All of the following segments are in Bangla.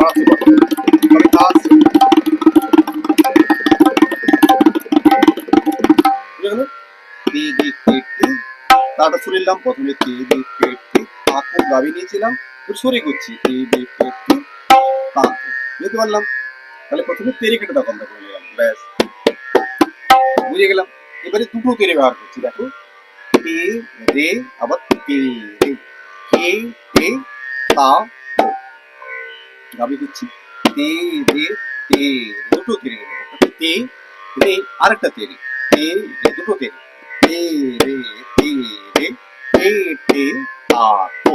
বাড়াচ্ছি বলো। তাহলে কাজ বুঝে গেল? তে দে তে তে, তাটা সরে নিলাম প্রথমে তে দে তে তে, তাকে গাবি নিয়েছিলাম, সরে করছি তে দে তে তে, তা বুঝতে পারলাম। তাহলে প্রথমে তেরে কেটে দাও বন্ধ করে নিলাম, ব্যাস বুঝে গেলাম। এবারে দুটো তেরে ব্যবহার করছি, দেখো তে রে, আবার তে রে, কে তে তা গাবি করছি তে রে তে রে, দুটো তেরে কেটে তে রে, আরেকটা তেরে তে রে, দুটো তেরে তে রে তে রে, তে তে তা তো,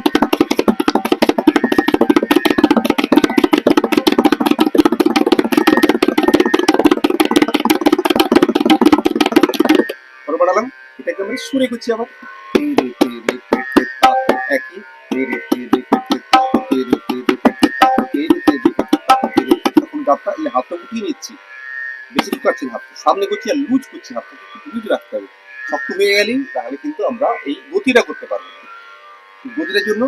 বাড়ালাম, এটাকে আমরা সুরে করছি আবার তে রে তে রে তে তে তা তো একই তে রে তে রে তে তে তা তো তে রে তে রে তে তে তা তো তে রে তে রে তে তে তা তো তে রে তে। তখন গাবটা এই হাতটা উঠিয়ে নিচ্ছি, বেশি ঢুকাচ্ছি না হাতটা, সামনে করছি আর লুজ করছি, হাতটা একটু লুজ রাখতে হবে। শক্ত হয়ে গেলেই তাহলে কিন্তু আমরা এই গতিটা করতে পারবো। গতিটার জন্য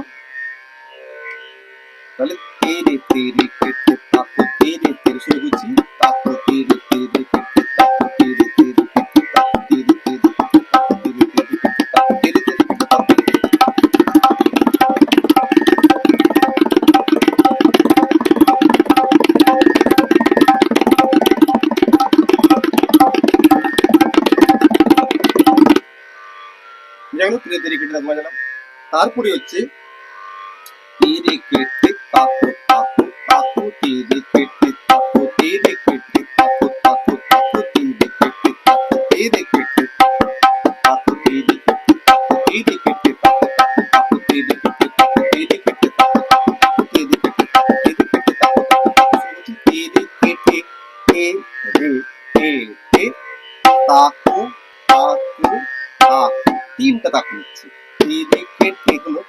তাহলে তে রে তে রে তে তে তা তো তে রে তে রে শুরু করছি তা তো তে রে তে রে তে তে তা তো তে রে তে রে তে তে তা তো তে রে তে রে তে তে তা তো তে রে তে রে তে তে তা তো তে রে তে রে তে তে তা তো তে রে। যেমন ধীরে ধীরে কেটে দেখো বাজালাম। তারপরে হচ্ছে তেরে কেটে তাতো তাতো তাতো তেরে কেটে তাতো তেরে কেটে তাতো তাতো তাতো তেরে কেটে তাতো তেরে কেটে তাতো তেরে কেটে তাতো তেরে কেটে তাতো তাতো তাতো তেরে কেটে তাতো তেরে কেটে তাতো তাতো তাতো তেরে কেটে তাতো তেরে কেটে তাতো তাতো তাতো শুনছি তেরে কেটে তে রে তে তে তাতো তাতো তাতো তিনটা তাকু নিচ্ছি। তেরে কেটে হলো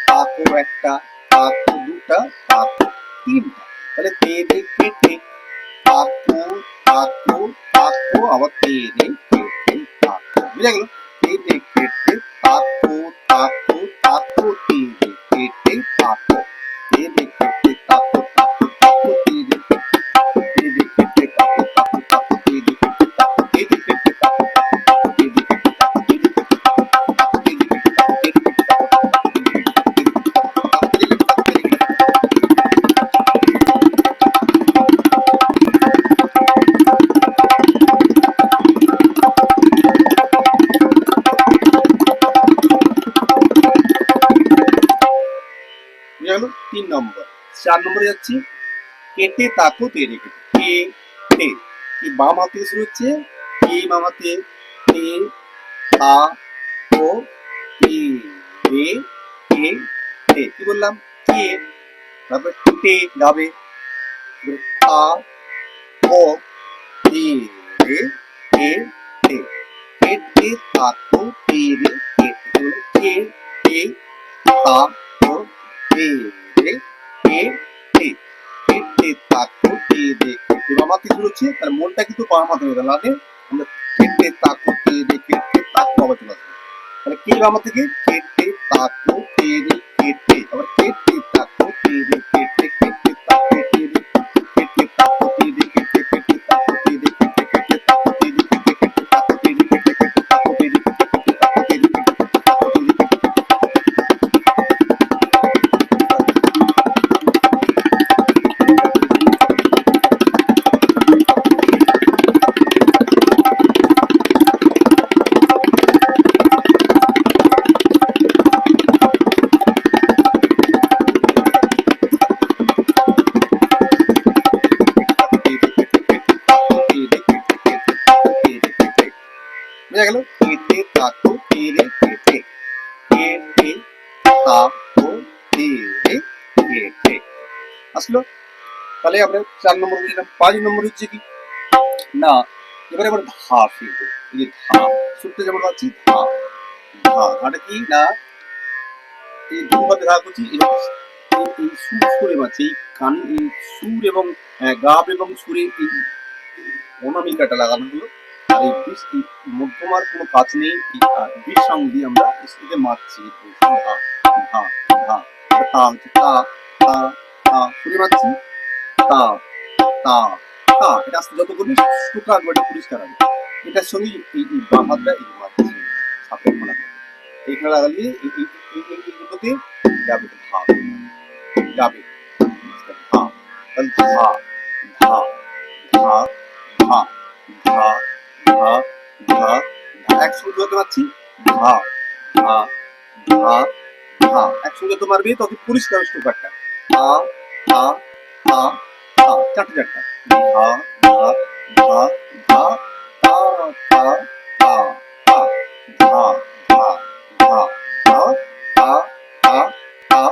তাকো একটা, তাকো দুটা, তাকো তিনটা। তাহলে তেরে কেটে তাকো তাকো তাকো আবার তেরে কেটে তাকো, বুঝা গেল? তেরে কেটে তাকো তাকো তাকো তেরে কেটে তাকো, তেরে কেটে তাকো তাকো তাকো তেরে কেটে তাকো, তেরে কেটে তাকো তাকো তাকো তেরে কেটে তাকো, তেরে কেটে তাকো তাকো তাকো তেরে কেটে তাকো, তেরে কেটে তাকো তাকো তাকো তেরে কেটে তাকো, তেরে কেটে তাকো তাকো তাকো তেরে কেটে তাকো, তেরে কেটে তাকো তাকো তাকো তেরে কেটে তাকো, তেরে কেটে তাকো। বুঝা গেল? 3 নম্বর। 4 নম্বরে যাচ্ছি কেটে তাকো তেরে কেটে, কেটে এই বাম হাতে শুরু হচ্ছে, এই বাম হাতে তে তা তো তে রে কে তে, কি বললাম? কে, তারপর তে গাবে, তা তো তে রে কে তে, কেটে তাকো তে রে কেটে, কি বলে? কে তে তা তো তে রে কে তে, কেটে তাকো তে রে কেটে। বাম হাতে শুরু হচ্ছে, তার মনটা কিন্তু বাম হাতে হবে, লাগে আমরা কেটে তাকো তে রে কেটে তাকো আবার চলে আসবে। তাহলে কে বাম হাত থেকে কেটে তাকো তে রে কেটে, আবার কেটে তাকো তে রে কেটে, কেটে তাকো তে রে কেটে তাকো তে রে কেটে, কেটে তাকো তে রে কেটে, কেটে তাকো তে রে কেটে, কেটে তাকো তে রে কেটে, কেটে তাকো তে রে কেটে, কেটে তাকো তে রে কেটে, কেটে তাকো তে রে কেটে, কেটে তাকো। বুঝা গেল? কেটে তাকো তে রে কেটে, কেটে তাকো তে রে কেটে আসলো। তাহলে আমরা 4 নম্বর বুঝলাম। 5 নম্বর হচ্ছে কি না, এবারে আমরা ধা শিখবো। এই যে ধা, সূত্রে যেমন পাচ্ছি ধা, ধা ধাটা কি না, এই দুভাবে ধা করছি, এই সুর সুরে পাচ্ছি, এই কান, এই সুর এবং গাব এবং সুরে এই অনামিকাটা লাগানো হলো। আর এই মধ্যমার কোনো কাজ নেই, বিষ সঙ্গ দিয়ে আমরা স্কুলে মারছি, ধা ধা ধা, তা হচ্ছে তা তা তা সুরে মারছি, তা তা তা, এটা আস্তে যত করবে সুরটা একবারে পরিষ্কার হবে। এটার সঙ্গে এই বাম হাতটা এই মারছি সাপের কোনা, এইখানে লাগালে এইগুলোতে যাবে ধা, যাবে ধা, তাহলে ধা ধা ধা ধা ধা ধা ধা ধা, এক সূত্র হতে পারছি ধা ধা ধা ধা একসঙ্গে তো মারবে তত পরিষ্কার স্টোকারটা ধা ধা ধা ধা চারটে চারটা ধা ধা ধা ধা ধা ধা ধা ধা ধা ধা ধা ধা ধা ধা ধা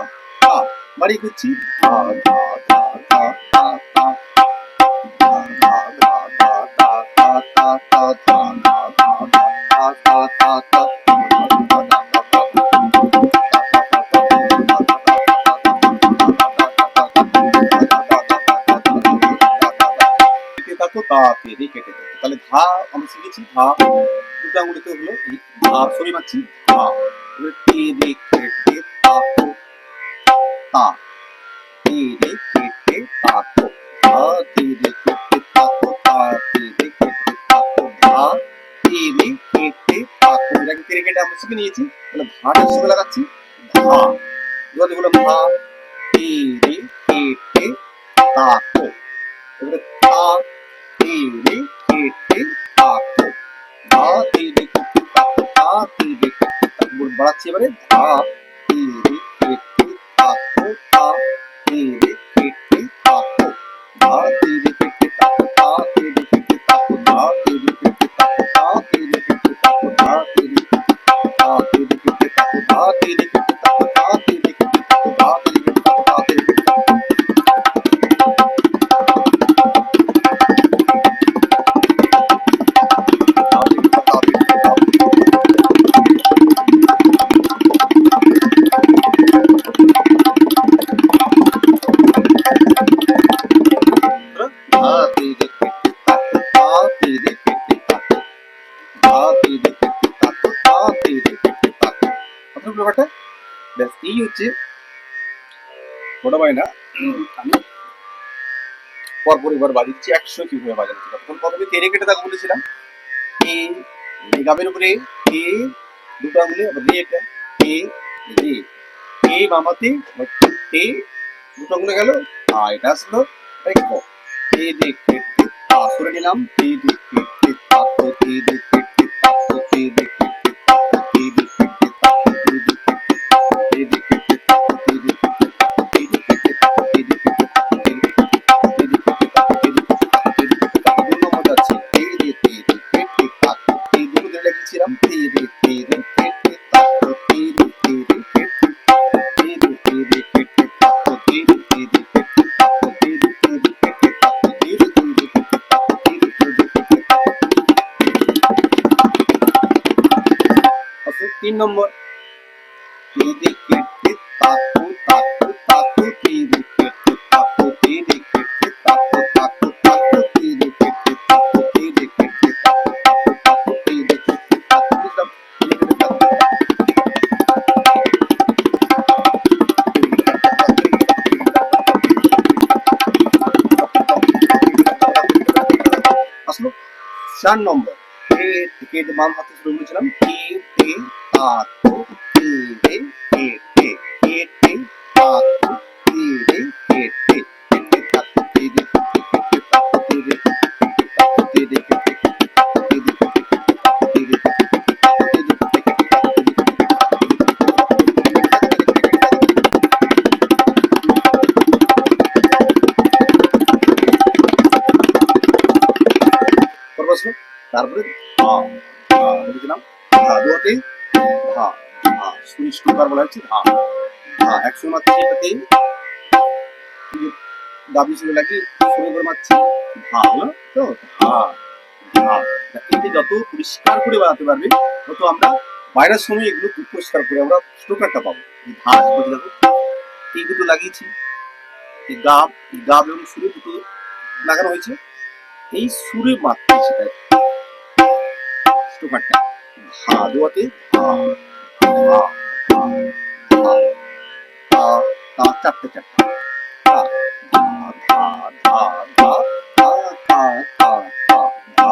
ধা বাড়ি করছি ধা ধা ধা ধা ধা ধা তাহলে ধা আমরা শিখেছি ধা দুটো আঙুলিতে হলো এই ধা সরি মারছি ধা তে রে কেটে তাকো তা তে রে কেটে তাকো ধা তে রে কেটে তাকো তা তে রে কেটে তাকো ধা তে রে কেটে তাকো এটাকে তে রে কেটে আমরা শিখে নিয়েছি তাহলে ধাটা শিখে লাগাচ্ছি ধা এবার বললাম ধা তে রে কেটে তাকো এবারে তা তে রে কেটে তাকো ধা তে রে কেটে তাকো তা তে রে কেটে তাকো বাড়াচ্ছি এবারে ধা তে রে কেটে তাকো তা তে রে কেটে তাকো ধা তে রে কেটে তাকো তা তে রে কেটে তাকো ধা তে রে কেটে তাকো তা তে রে কেটে তাকো ধা তে রে কেটে তাকো ধা তে রে কেটে তাকো তা তে রে কেটে তাকো ধা তে রে কেটে তাকো তা তে রে কেটে তাকো এই হচ্ছে ছোট ভাই না আমি পরপর এবার বাজিয়েছি 100 কিভাবে বাজানো ছিল তখন প্রথমে তেরে কেটে তাকে বলেছিলাম এ গাবের উপরে এ দুটো আঙুলে রেটা এ রে এ মামাতে এ দুটো আঙুলে গেল এটা আসলো ক এ দেখে করে নিলাম এ দেখে তাকো এ দেখে তাকো এ দেখে তাকো এ দেখে তাকো এ দেখে তাকো এ দেখে তাকো এ দেখে তাকো এ দেখে তাকো এ দেখে তাকো এ দেখে তাকো এ দেখে তাকো এ দেখে তাকো দুটো মজা আছে এ দেখে তাকো এই দুটো ধরে লাগিয়েছিলাম এ দেখে তাকো এ দেখে তিন নম্বর তাকো তাকো তাকো তাকো তাকো তাকো তাকো তাকো আসলো 4 নম্বর কে বাম হাতে শুরু করেছিলাম কে তে তাকো তে রে কে তে কে তে তাকো তে রে কে তে কে তাকো তে রে কে তাকো তে রে তাকো তে রে কে তাকো তে রে তাকো তে রে তারপরে বুঝলাম ধা ধা ধা সুইচ টোকার বলা হচ্ছে ধা ধা 100 মাত্রা এটাতে দাবি শুরু লাগি শুরু করে মারছি ধা হলো তো ধা ধা এতে যত পরিষ্কার করে বানাতে পারবে তত আমরা বাইরের সময় এগুলো খুব পরিষ্কার করে আমরা স্টোকারটা পাবো ধা বুঝে দেখো এই দুটো লাগিয়েছি এই গাব এবং সুরে দুটো লাগানো হয়েছে এই সুরে মাত্রা সেটা স্টোকারটা ধা দোয়াতে ধা ধা ধা ধা ধা চারটে চারটে ধা ধা ধা ধা ধা ধা ধা ধা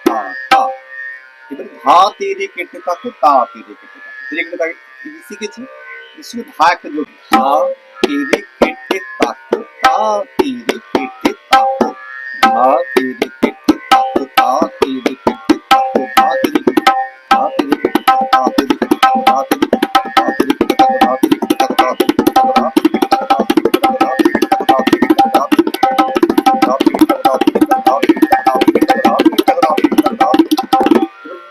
ধা ধা এবার ধা তেরে কেটে থাকো তা তেরে কেটে থাকো তেরে কেটে থাকে শিখেছি শুধু ধা একটা যোগ ধা তেরে কেটে থাকো তা তেরে কেটে থাকো ধা তেরে কেটে থাকো তা তেরে কেটে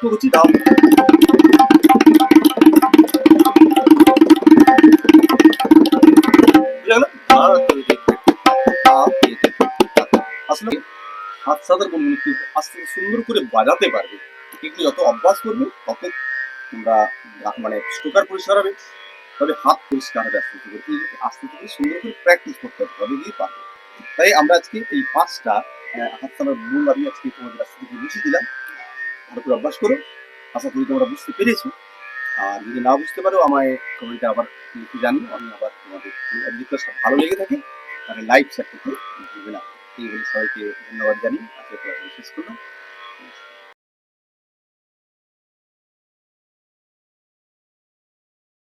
আরেকটু হচ্ছে দাও। বুঝা গেল? আসলে হাত সাদার বলবো একটু আস্তে সুন্দর করে বাজাতে পারবে। এগুলো যত অভ্যাস করবে তত তোমরা মানে স্টোকার পরিষ্কার হবে, তবে হাত পরিষ্কার হবে আস্তে আস্তে করে। এই আস্তে আস্তে সুন্দর করে প্র্যাকটিস করতে হবে, তবে গিয়ে পারবে। তাই আমরা আজকে এই ৫টা হাত সাদার ভুল আমি আজকে তোমাদের কাছ থেকে বুঝিয়ে দিলাম। ভালো করে অভ্যাস করো। আশা করি তোমরা বুঝতে পেরেছো। আর যদি না বুঝতে পারো আমায় কমেন্টে আবার লিখে জানিও, আমি আবার তোমাদের যদি ক্লাসটা ভালো লেগে থাকে তাহলে লাইক শেয়ার করতে ভুলবে না। এই বলে সবাইকে ধন্যবাদ জানিয়ে আজকে ক্লাস শেষ করলাম।